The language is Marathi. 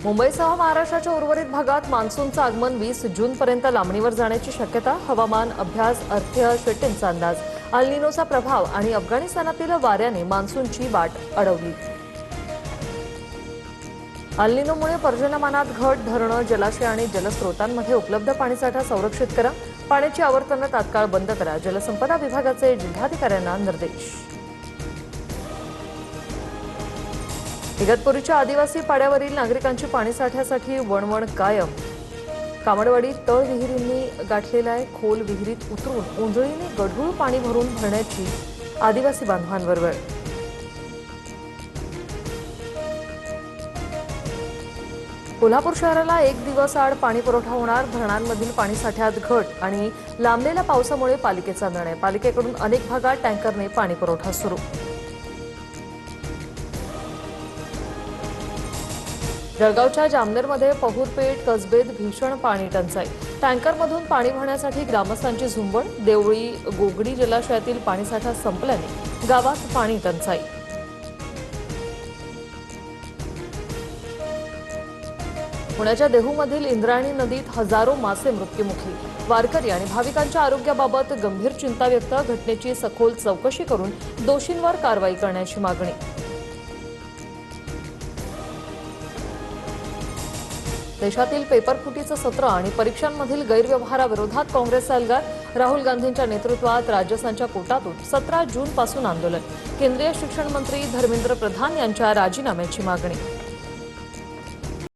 मुंबईसह महाराष्ट्राच्या उर्वरित भागात मान्सूनचं आगमन 20 जूनपर्यंत लांबणीवर जाण्याची शक्यता. हवामान अभ्यास अर्थ्य शेट्टींचा अंदाज. अल निनोचा प्रभाव आणि अफगाणिस्तानातील वाऱ्याने मान्सूनची वाट अडवली. अल निनोमुळे पर्जन्यमानात घट. धरणं, जलाशय आणि जलस्रोतांमध्ये उपलब्ध पाणीसाठा संरक्षित करा. पाण्याची आवर्तनं तात्काळ बंद करा. जलसंपदा विभागाचे जिल्हाधिकाऱ्यांना निर्देश. इगतपुरीच्या आदिवासी पाड्यावरील नागरिकांची पाणीसाठ्यासाठी वणवण कायम. कामडवाडीत तळ विहिरींनी गाठलेल्या खोल विहिरीत उतरून उंजळीने गढूळ पाणी भरून भरण्याची आदिवासी बांधवांवर वेळ. कोल्हापूर शहराला 1 दिवस आड पाणी पुरवठा होणार. धरणांमधील पाणीसाठ्यात घट आणि लांबलेल्या पावसामुळे पालिकेचा निर्णय. पालिकेकडून अनेक भागात टँकरने पाणी पुरवठा सुरू. जळगावच्या जामनेरमध्ये पहुरपेठ कसबेत भीषण पाणी टंचाई. टँकरमधून पाणी भरण्यासाठी ग्रामस्थांची झुंबड. देवळी गोगडी जलाशयातील पाणीसाठा संपल्याने गावात पाणी टंचाई. पुण्याच्या देहूमधील इंद्रायणी नदीत हजारो मासे मृत्युमुखी. वारकरी आणि भाविकांच्या आरोग्याबाबत गंभीर चिंता व्यक्त. घटनेची सखोल चौकशी करून दोषींवर कारवाई करण्याची मागणी. देशातील पेपरफुटीचं सत्र आणि परीक्षांमधील गैरव्यवहाराविरोधात काँग्रेसचा एल्गार. राहुल गांधींच्या नेतृत्वात राजस्थानच्या कोटातून 17 जूनपासून आंदोलन. केंद्रीय शिक्षण मंत्री धर्मेंद्र प्रधान यांच्या राजीनाम्याची मागणी.